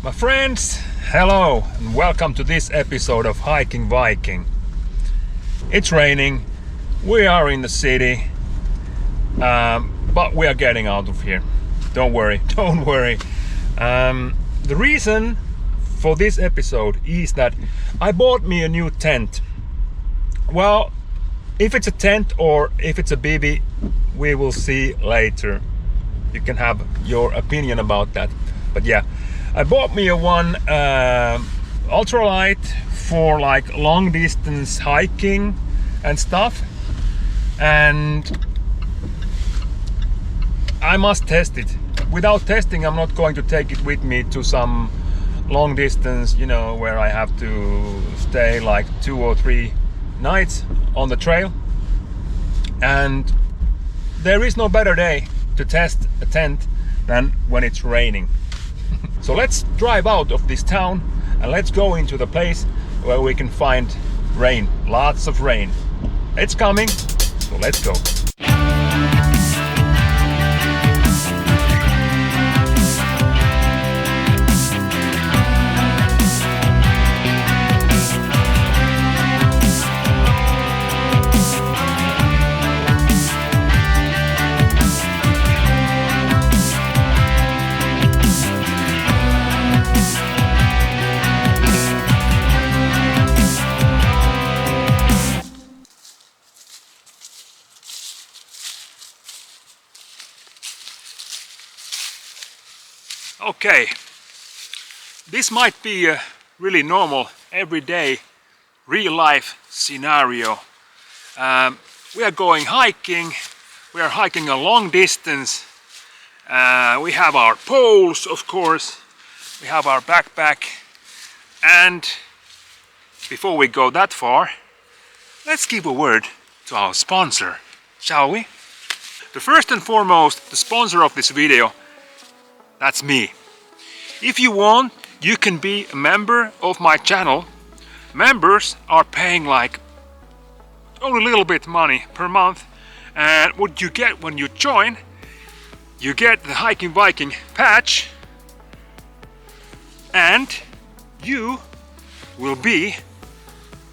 My friends, hello and welcome to this episode of Hiking Viking. It's raining, we are in the city, but we are getting out of here. Don't worry, don't worry. The reason for this episode is that I bought me a new tent. Well, if it's a tent or if it's a bivy, we will see later. You can have your opinion about that. But yeah, I bought me a one ultralight for like long distance hiking and stuff, and I must test it. Without testing, I'm not going to take it with me to some long distance, where I have to stay like 2 or 3 nights on the trail. And there is no better day to test a tent than when it's raining. So let's drive out of this town and let's go into the place where we can find rain, lots of rain. It's coming, so let's go. Okay, this might be a really normal, everyday, real-life scenario. We are going hiking, we are hiking a long distance. We have our poles, of course, we have our backpack, and before we go that far, let's give a word to our sponsor, shall we? The first and foremost, the sponsor of this video, that's me. If you want, you can be a member of my channel. Members are paying like only a little bit money per month, and what you get when you join, you get the Hiking Viking patch, and you will be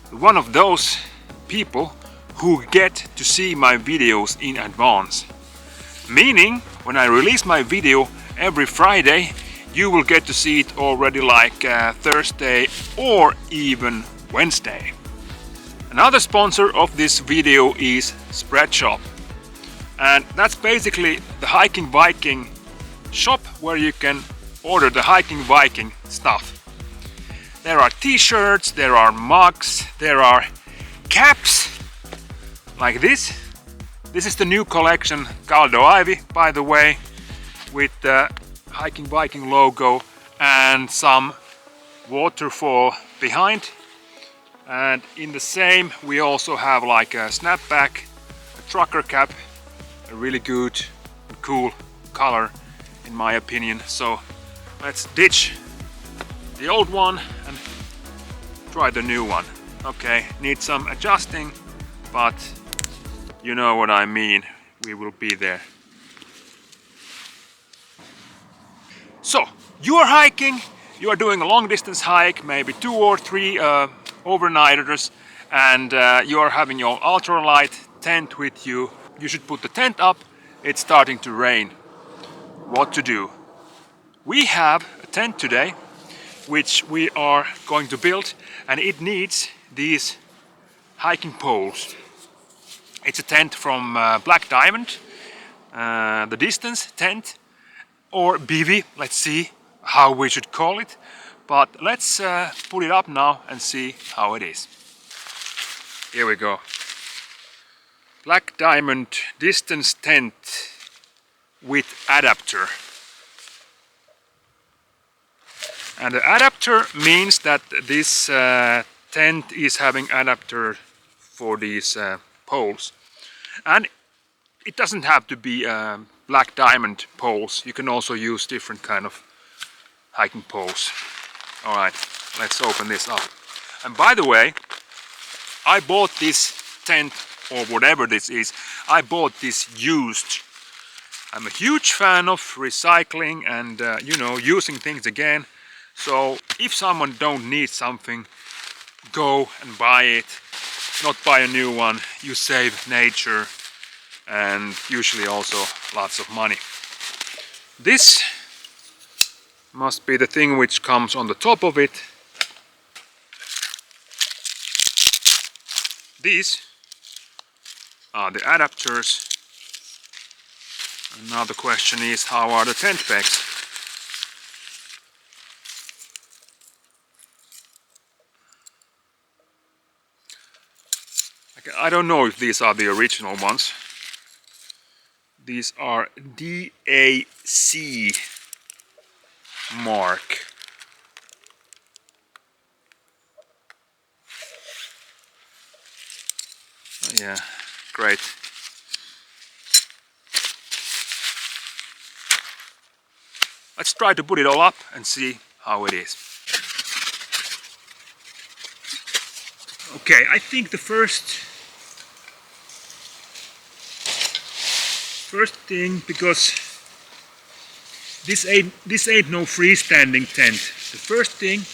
one of those people who get to see my videos in advance. Meaning, when I release my video every Friday, you will get to see it already like Thursday or even Wednesday. Another sponsor of this video is Spreadshop, and that's basically the Hiking Viking shop where you can order the Hiking Viking stuff. There are t-shirts, there are mugs, there are caps like this. This is the new collection, Caldo Ivy, by the way, with the Hiking Viking logo and some waterfall behind. And in the same we also have like a snapback, a trucker cap, a really good and cool color in my opinion. So let's ditch the old one and try the new one. Okay, need some adjusting, but you know what I mean, we will be there. So, you are hiking, you are doing a long distance hike, maybe 2 or 3 overnighters, and you are having your ultralight tent with you. You should put the tent up, it's starting to rain. What to do? We have a tent today, which we are going to build, and it needs these hiking poles. It's a tent from Black Diamond, the distance tent, or bivy, let's see how we should call it. But let's put it up now and see how it is. Here we go. Black Diamond distance tent with adapter. And the adapter means that this tent is having adapter for these poles. And it doesn't have to be Black Diamond poles. You can also use different kind of hiking poles. Alright, let's open this up. And by the way, I bought this tent, or whatever this is, I bought this used. I'm a huge fan of recycling and using things again. So if someone don't need something, go and buy it. Not buy a new one. You save nature and usually also lots of money. This must be the thing which comes on the top of it. These are the adapters. And now the question is, how are the tent pegs? I don't know if these are the original ones. These are DAC mark. Yeah, great. Let's try to put it all up and see how it is. Okay, I think the first thing, because this ain't no freestanding tent. The first thing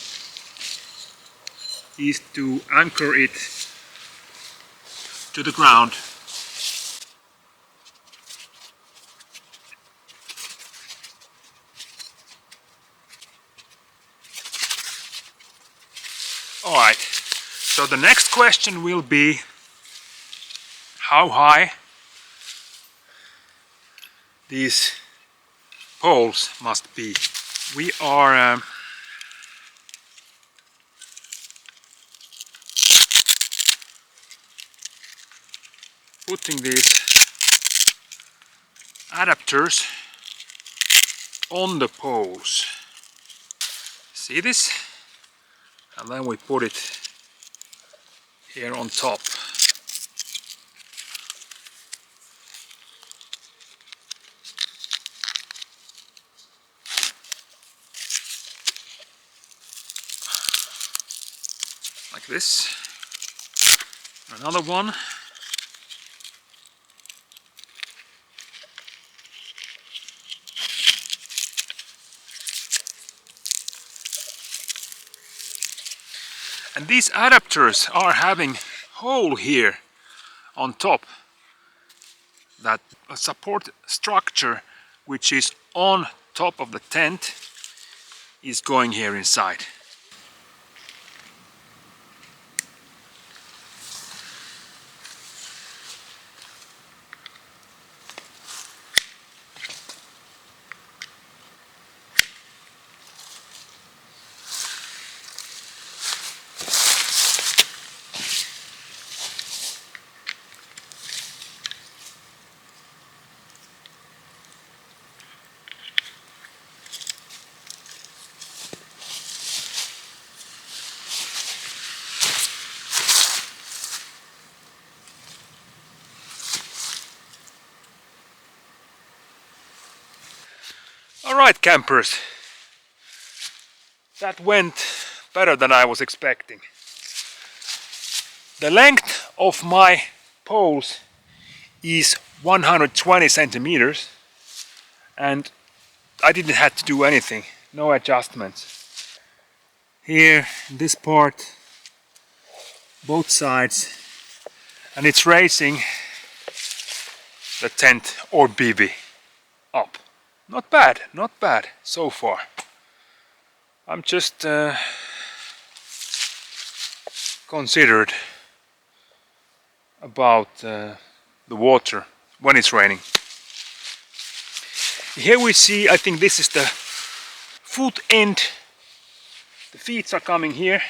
is to anchor it to the ground. Alright, so the next question will be how high these poles must be. We are putting these adapters on the poles. See this? And then we put it here on top. Like this. Another one. And these adapters are having hole here on top, that a support structure which is on top of the tent is going here inside. Alright campers, that went better than I was expecting. The length of my poles is 120 centimeters and I didn't have to do anything, no adjustments. Here, this part, both sides, and it's raising the tent or bivvy up. Not bad, not bad so far. I'm just considered about the water when it's raining. Here we see, I think this is the foot end. The feet are coming here.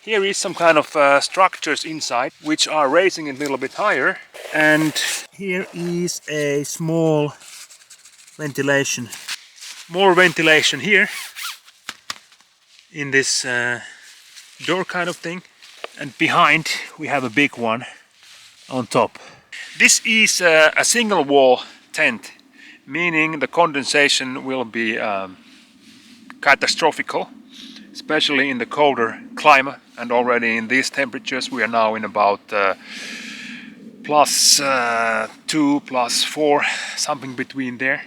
Here is some kind of structures inside which are raising it a little bit higher, and here is a small ventilation. More ventilation here in this door kind of thing, and behind we have a big one on top. This is a single wall tent, meaning the condensation will be catastrophical, especially in the colder climate, and already in these temperatures we are now in about +2, +4, something between there.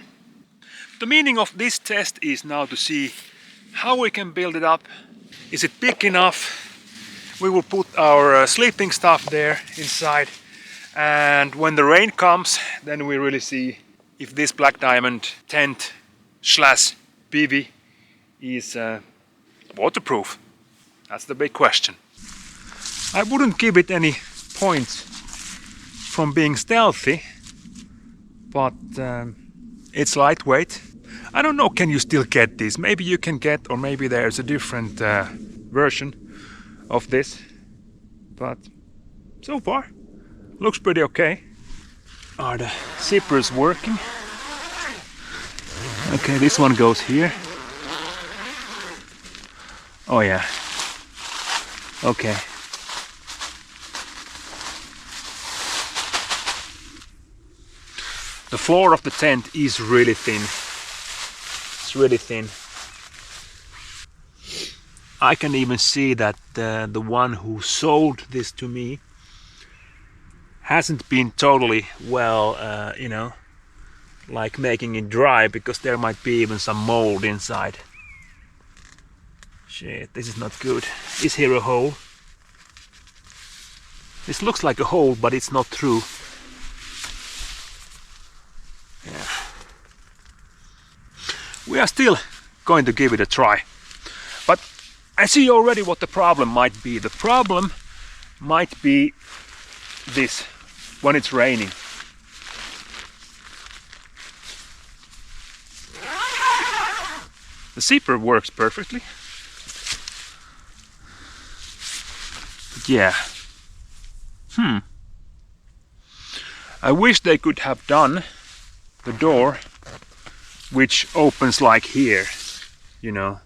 The meaning of this test is now to see how we can build it up. Is it big enough? We will put our sleeping stuff there inside, and when the rain comes, then we really see if this black diamond tent slash bivy is waterproof. That's the big question. I wouldn't give it any points from being stealthy, but it's lightweight. I don't know, can you still get this? Maybe you can get, or maybe there's a different version of this, but so far looks pretty okay. Are the zippers working? Okay, this one goes here. Oh yeah. Okay. The floor of the tent is really thin. It's really thin. I can even see that the one who sold this to me hasn't been totally well, you know, like making it dry, because there might be even some mold inside. Shit, this is not good. Is here a hole? This looks like a hole, but it's not true. Yeah. We are still going to give it a try. But I see already what the problem might be. The problem might be this, when it's raining. The zipper works perfectly. But yeah. I wish they could have done the door which opens like here, you know.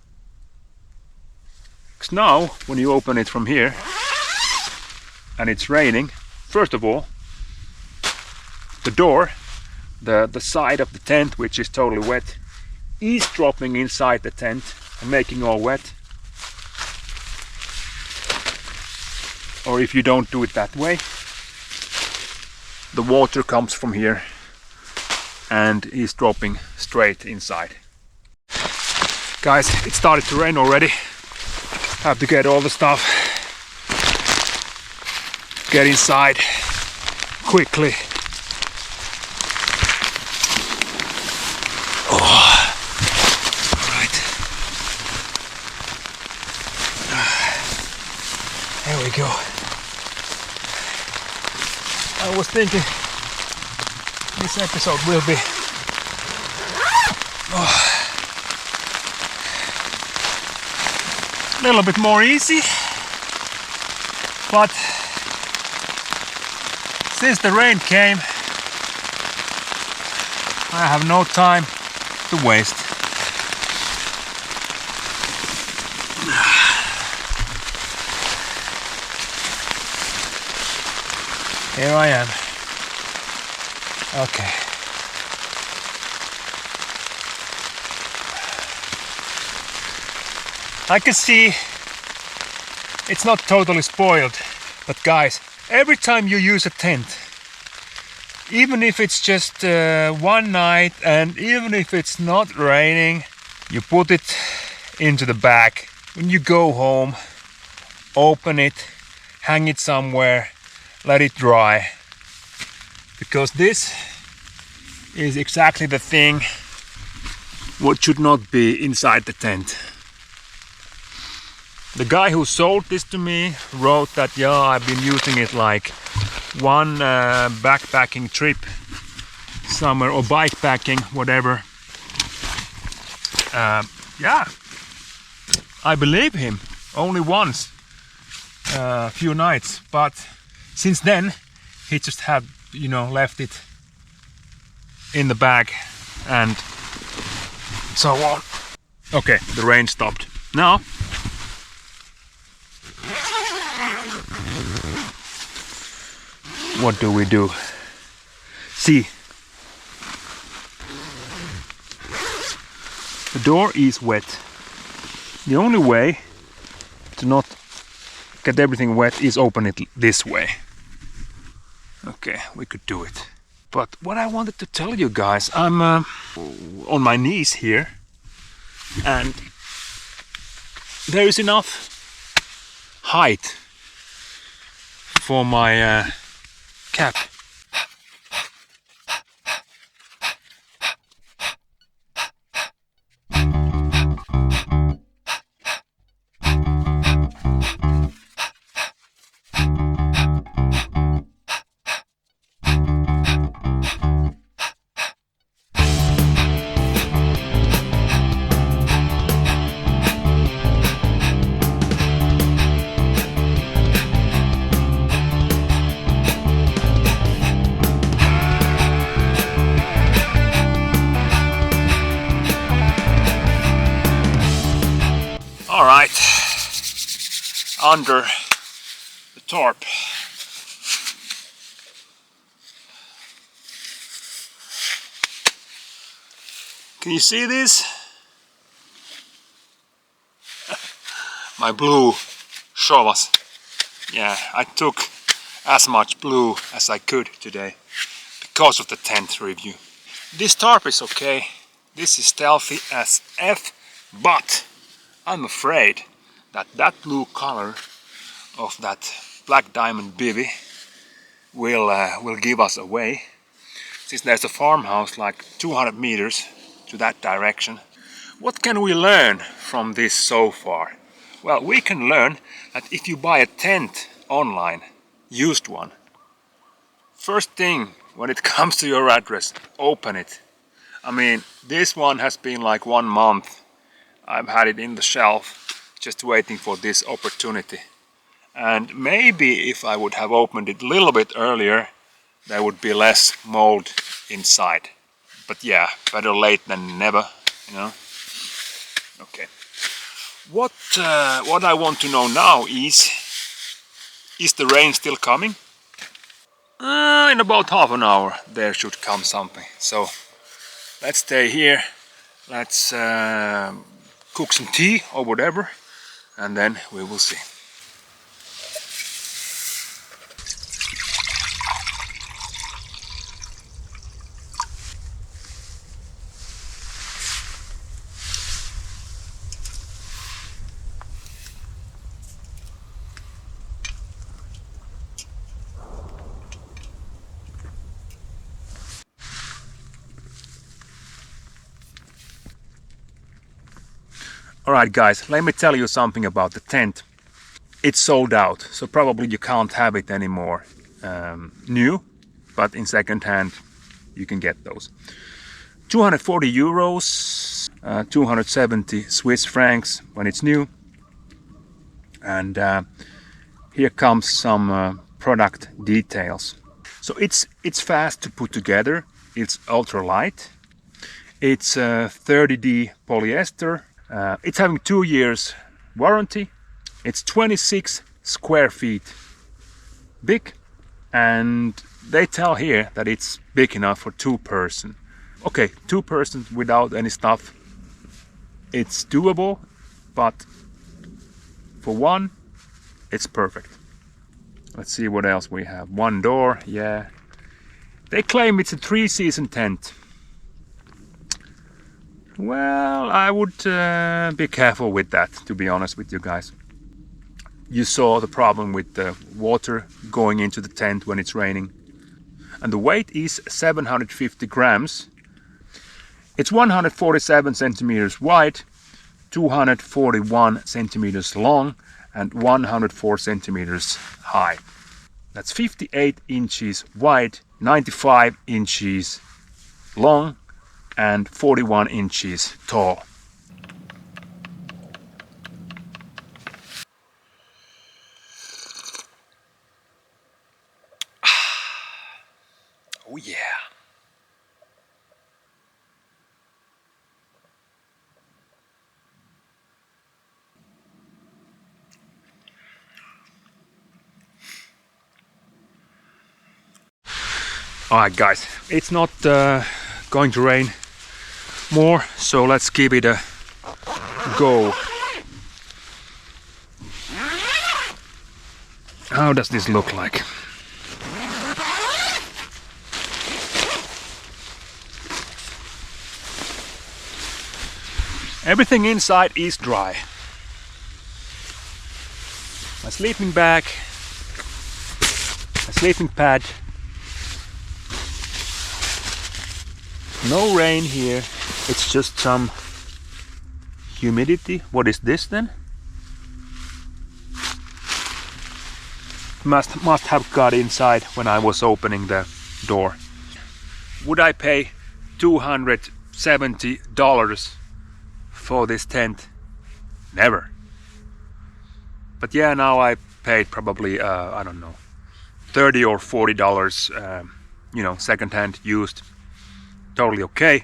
Because now, when you open it from here and it's raining, first of all, the door, the side of the tent, which is totally wet, is dropping inside the tent and making all wet. Or if you don't do it that way, the water comes from here and is dropping straight inside. Guys, it started to rain already. Have to get all the stuff, get inside quickly. Oh, all right. There we go. I was thinking this episode will be a little bit more easy, but since the rain came, I have no time to waste. Here I am. Okay. I can see it's not totally spoiled, but guys, every time you use a tent, even if it's just one night and even if it's not raining, you put it into the bag. When you go home, open it, hang it somewhere, let it dry, because this is exactly the thing what should not be inside the tent. The guy who sold this to me wrote that, yeah, I've been using it like one backpacking trip somewhere, or bikepacking, whatever. Yeah, I believe him. Only once, a few nights, but since then he just had, you know, left it in the bag and so on. Okay, the rain stopped. Now what do we do? See, the door is wet. The only way to not get everything wet is open it this way. Okay, we could do it. But what I wanted to tell you guys, I'm on my knees here, and there is enough height for my cap. Alright, under the tarp. Can you see this? My blue shovels. Yeah, I took as much blue as I could today because of the tent review. This tarp is okay. This is stealthy as F, but I'm afraid that that blue color of that black diamond bivy will give us away, since there's a farmhouse like 200 meters to that direction. What can we learn from this so far? Well, we can learn that if you buy a tent online, used one, first thing when it comes to your address, open it. I mean, this one has been like 1 month. I've had it in the shelf, just waiting for this opportunity. And maybe if I would have opened it a little bit earlier, there would be less mold inside. But yeah, better late than never, you know. Okay. What I want to know now is the rain still coming? In about half an hour there should come something. So let's stay here. Let's cook some tea or whatever, and then we will see. Alright guys, let me tell you something about the tent. It's sold out, so probably you can't have it anymore new, but in second hand you can get those. 240 euros, 270 Swiss francs when it's new. And here comes some product details. So it's fast to put together, it's ultra light, it's 30D polyester. It's having 2 years warranty. It's 26 square feet big, and they tell here that it's big enough for 2 person. Okay, 2 persons without any stuff, it's doable, but for 1, it's perfect. Let's see what else we have. 1 door, yeah. They claim it's a 3-season tent. Well, I would be careful with that, to be honest with you guys. You saw the problem with the water going into the tent when it's raining. And the weight is 750 grams. It's 147 centimeters wide, 241 centimeters long, and 104 centimeters high. That's 58 inches wide, 95 inches long, and 41 inches tall. Oh yeah. Alright guys, it's not going to rain more, so let's give it a go. How does this look like? Everything inside is dry. my sleeping bag, my sleeping pad. No rain here, it's just some humidity. What is this then? Must have got inside when I was opening the door. Would I pay $270 for this tent? Never. But yeah, now I paid probably I don't know, $30 or $40, you know, second-hand, used. Totally okay,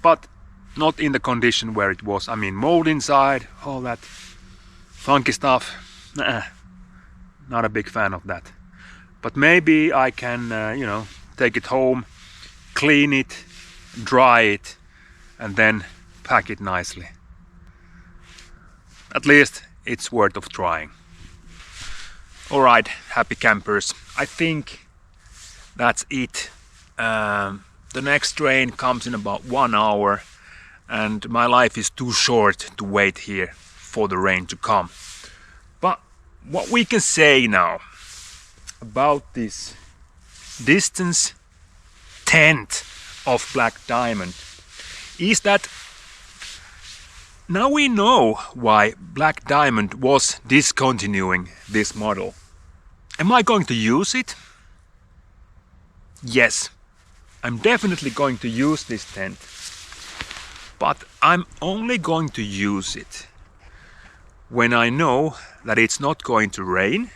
but not in the condition where it was. I mean, mold inside, all that funky stuff. Nah, not a big fan of that. But maybe I can, you know, take it home, clean it, dry it, and then pack it nicely. At least it's worth of trying. Alright, happy campers. I think that's it. The next train comes in about 1 hour, and my life is too short to wait here for the rain to come. But what we can say now about this distance tent of Black Diamond is that now we know why Black Diamond was discontinuing this model. Am I going to use it? Yes, I'm definitely going to use this tent, but I'm only going to use it when I know that it's not going to rain,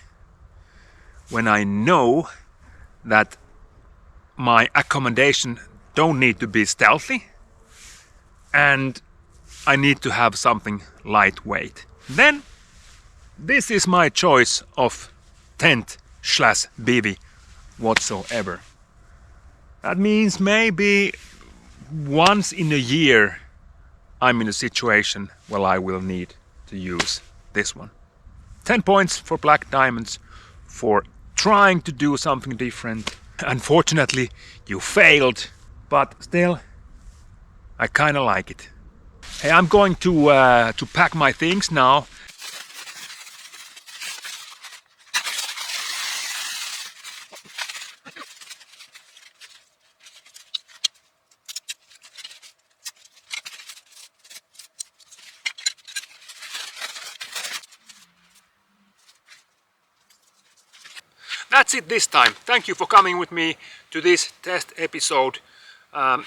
when I know that my accommodation don't need to be stealthy, and I need to have something lightweight. Then this is my choice of tent / bivy whatsoever. That means maybe once in a year I'm in a situation where I will need to use this one. 10 points for Black Diamonds for trying to do something different. Unfortunately, you failed, but still, I kind of like it. Hey, I'm going to pack my things now. That's it this time. Thank you for coming with me to this test episode.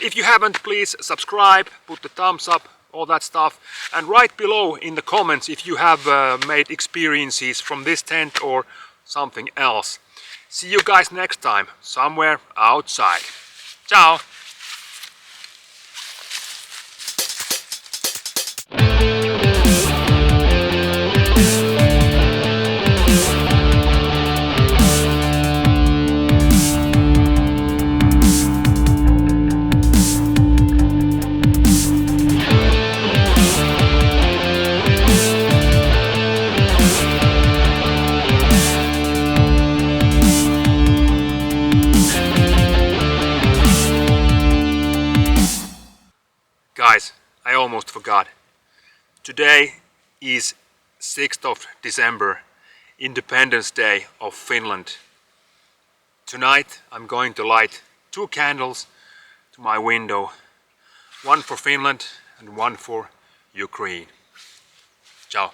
If you haven't, please subscribe, put the thumbs up, all that stuff, and write below in the comments if you have made experiences from this tent or something else. See you guys next time, somewhere outside. Ciao! Guys, I almost forgot. Today is 6th of December, Independence Day of Finland. Tonight I'm going to light 2 candles to my window. One for Finland and one for Ukraine. Ciao.